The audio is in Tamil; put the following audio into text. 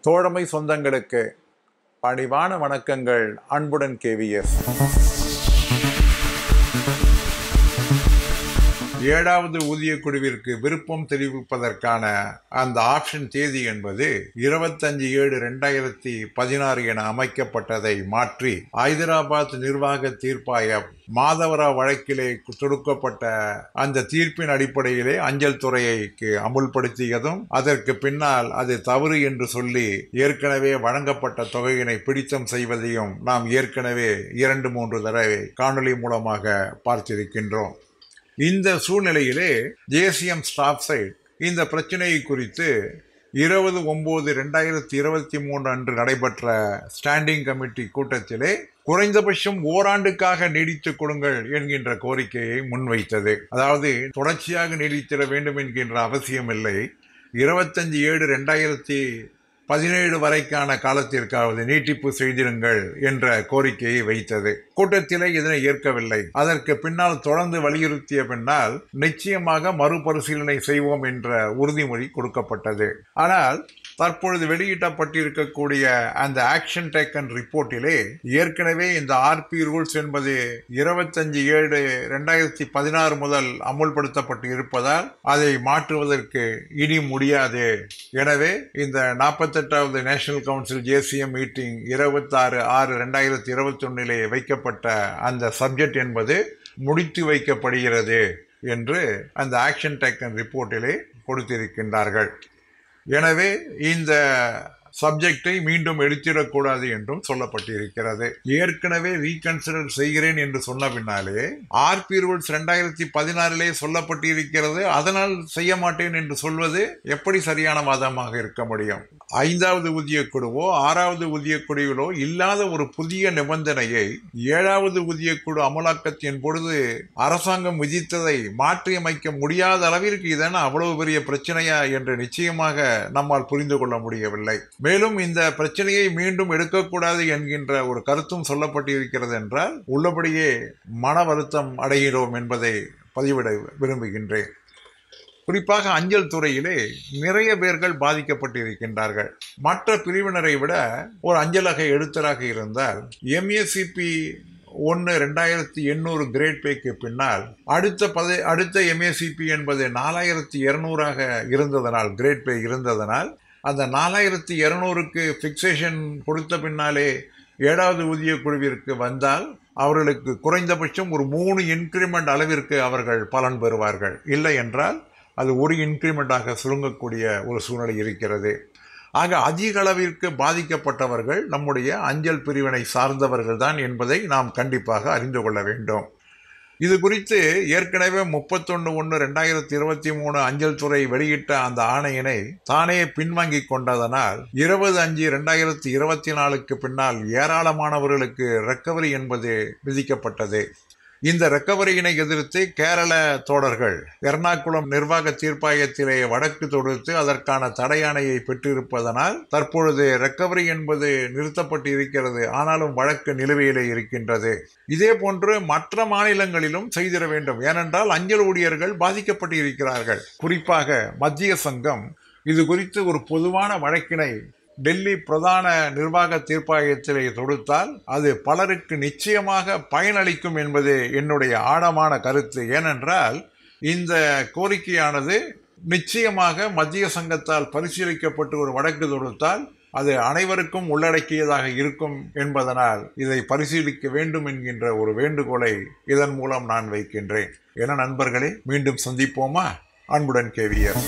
தோழமை சொந்தங்களுக்கு பணிவான வணக்கங்கள். அன்புடன் கேவிஎஸ். 7வது ஊதிய குழுவிற்கு விருப்பம் தெரிவிப்பதற்கான அந்த ஆப்ஷன் தேதி என்பது 25/7/2016 என அமைக்கப்பட்டதை மாற்றி ஐதராபாத் நிர்வாக தீர்ப்பாயம் மாதவரா வழக்கிலே தொடுக்கப்பட்ட அந்த தீர்ப்பின் அடிப்படையிலே அஞ்சல் துறைக்கு அமுல்படுத்தியதும், அதற்கு பின்னால் அது தவறு என்று சொல்லி ஏற்கனவே வழங்கப்பட்ட தொகையினை பிடித்தம் செய்வதையும் நாம் ஏற்கனவே 2-3 தடவை காணொலி மூலமாக பார்த்திருக்கின்றோம். இந்த சூழ்நிலையிலே ஜேசிஎம் ஸ்டாஃப் சைட் இந்த பிரச்சனையை குறித்து 20/9/2023 அன்று நடைபெற்ற ஸ்டாண்டிங் கமிட்டி கூட்டத்திலே குறைந்தபட்சம் ஓராண்டுக்காக நீடித்துக் கொடுங்கள் என்கின்ற கோரிக்கையை முன்வைத்தது. அதாவது தொடர்ச்சியாக நீடித்திட வேண்டும் என்கின்ற அவசியம் இல்லை, 25/7/2017 வரைக்கான காலத்திற்காவது நீட்டிப்பு செய்திருங்கள் என்ற கோரிக்கையை வைத்தது. கூட்டத்திலே இதனை ஏற்கவில்லை. அதற்கு பின்னால் தொடர்ந்து வலியுறுத்திய பின்னால் நிச்சயமாக மறுபரிசீலனை செய்வோம் என்ற உறுதிமொழி கொடுக்கப்பட்டது. ஆனால் தற்பொழுது வெளியிடப்பட்டிருக்கக்கூடிய அந்த ஆக்ஷன் டேக்கன் ரிப்போர்ட்டிலே ஏற்கனவே இந்த ஆர்பி ரூல்ஸ் என்பது 25/7/2016 முதல் அமுல்படுத்தப்பட்டு இருப்பதால் அதை மாற்றுவதற்கு இனி முடியாது. எனவே இந்த 48வது நேஷனல் கவுன்சில் ஜேசிஎம் மீட்டிங் 26/6/2021 வைக்கப்பட்ட அந்த சப்ஜெக்ட் என்பது முடித்து வைக்கப்படுகிறது என்று அந்த ஆக்ஷன் டேக்கன் ரிப்போர்ட்டிலே கொடுத்திருக்கின்றார்கள். எனவே இந்த சப்ஜெக்டை மீண்டும் எடுத்திடக்கூடாது என்றும் சொல்லப்பட்டிருக்கிறது. ஏற்கனவே ரீகன்சிடர் செய்கிறேன் என்று சொன்ன பின்னாலே ஆர்பி ரூல்ஸ் 2016 சொல்லப்பட்டிருக்கிறது, அதனால் செய்ய மாட்டேன் என்று சொல்வது எப்படி சரியான வாதமாக இருக்க முடியும்? 5வது ஊதிய குழுவோ 6வது ஊதிய குழுவிலோ இல்லாத ஒரு புதிய நிபந்தனையை 7வது ஊதிய குழு அமலாக்கத்தின் பொழுது அரசாங்கம் விதித்ததை மாற்றியமைக்க முடியாத அளவிற்கு இதென அவ்வளவு பெரிய பிரச்சனையா என்று நிச்சயமாக நம்மால் புரிந்து கொள்ள முடியவில்லை. மேலும் இந்த பிரச்சனையை மீண்டும் எடுக்கக்கூடாது என்கின்ற ஒரு கருத்தும் சொல்லப்பட்டிருக்கிறது என்றால் உள்ளபடியே மன வருத்தம் அடைகிறோம் என்பதை பதிவிட விரும்புகின்றேன். குறிப்பாக அஞ்சல் துறையிலே நிறைய பேர்கள் பாதிக்கப்பட்டிருக்கின்றார்கள். மற்ற பிரிவினரை விட ஒரு அஞ்சலக எழுத்தராக இருந்தால் எம்ஏசிபி 1/2800 கிரேட் பேக்கு பின்னால் அடுத்த எம்ஏசிபி என்பது 4200 இருந்ததனால், கிரேட் பே இருந்ததனால் அந்த 4200க்கு ஃபிக்சேஷன் கொடுத்த பின்னாலே 7வது ஊதிய குழுவிற்கு வந்தால் அவர்களுக்கு குறைந்தபட்சம் ஒரு 3 இன்கிரிமெண்ட் அளவிற்கு அவர்கள் பலன் பெறுவார்கள். இல்லை என்றால் அது ஒரு இன்கிரிமெண்டாக சுருங்கக்கூடிய ஒரு சூழ்நிலை இருக்கிறது. ஆக அதிக அளவிற்கு பாதிக்கப்பட்டவர்கள் நம்முடைய அஞ்சல் பிரிவினை சார்ந்தவர்கள் தான் என்பதை நாம் கண்டிப்பாக அறிந்து கொள்ள வேண்டும். இது குறித்து ஏற்கனவே 31/1/2023 அஞ்சல் துறை வெளியிட்ட அந்த ஆணையினை தானே பின்வாங்கி கொண்டதனால் 20/5/2024 பின்னால் ஏராளமானவர்களுக்கு ரெக்கவரி என்பது விதிக்கப்பட்டது. இந்த ரெக்கவரியினை எதிர்த்து கேரள தோழர்கள் எர்ணாகுளம் நிர்வாக தீர்ப்பாயத்திலே வழக்கு தொடுத்து அதற்கான தடையாணையை பெற்றிருப்பதனால் தற்பொழுது ரெக்கவரி என்பது நிறுத்தப்பட்டு இருக்கிறது. ஆனாலும் வழக்கு நிலுவையிலே இருக்கின்றது. இதே போன்று மற்ற மாநிலங்களிலும் செய்திட வேண்டும். ஏனென்றால் அஞ்சல் ஊழியர்கள் பாதிக்கப்பட்டு இருக்கிறார்கள். குறிப்பாக மத்திய சங்கம் இது குறித்து ஒரு பொதுவான வழக்கினை டெல்லி பிரதான நிர்வாக தீர்ப்பாயத்திலே தொடுத்தால் அது பலருக்கு நிச்சயமாக பயனளிக்கும் என்பது என்னுடைய ஆழமான கருத்து. ஏனென்றால் இந்த கோரிக்கையானது நிச்சயமாக மத்திய சங்கத்தால் பரிசீலிக்கப்பட்டு ஒரு வழக்கு தொடுத்தால் அது அனைவருக்கும் உள்ளடக்கியதாக இருக்கும் என்பதனால் இதை பரிசீலிக்க வேண்டும் என்கின்ற ஒரு வேண்டுகோளை இதன் மூலம் நான் வைக்கின்றேன். என நண்பர்களே, மீண்டும் சந்திப்போமா? அன்புடன் கேவிஎஸ்.